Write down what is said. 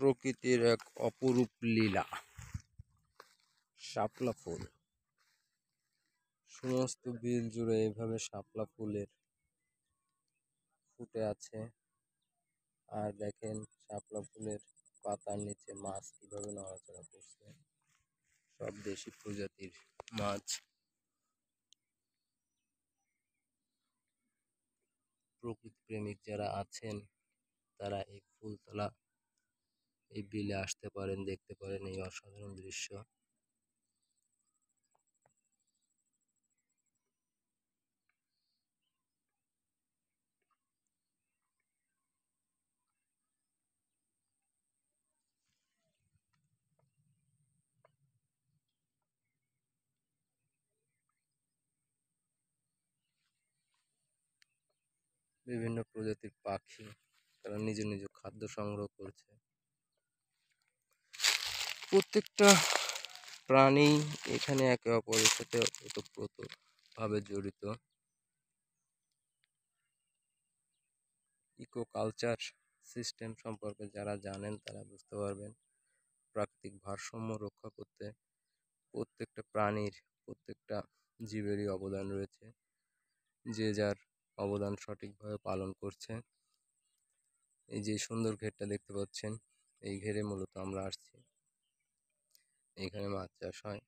প্রকৃতির এক অপরূপ লীলা। শাপলা ফুল, সমস্ত বিল জুড়ে এইভাবে শাপলা ফুলের ফুটে আছে। আর দেখেন শাপলা ফুলের পাতার নিচে মাছ কিভাবে নড়াচড়া করছে, সব দেশি প্রজাতির মাছ। প্রকৃতি প্রেমিক যারা আছেন তারা এই ফুলতলা এই বিলে আসতে পারেন, দেখতে পারেন এই অসাধারণ দৃশ্য। বিভিন্ন প্রজাতির পাখি, তারা নিজ নিজ খাদ্য সংগ্রহ করছে। প্রত্যেকটা প্রাণী এখানে একে অপরের সাথে ওতপ্রোতভাবে জড়িত। ইকো কালচার সিস্টেম সম্পর্কে যারা জানেন তারা বুঝতে পারবেন। প্রাকৃতিক ভারসাম্য রক্ষা করতে প্রত্যেকটা প্রাণীর, প্রত্যেকটা জীবেরই অবদান রয়েছে। যে যার অবদান সঠিকভাবে পালন করছে। এই যে সুন্দর ঘেরটা দেখতে পাচ্ছেন, এই ঘেরে মূলত আমরা আসছি। এখানে মাছ চাষ হয়।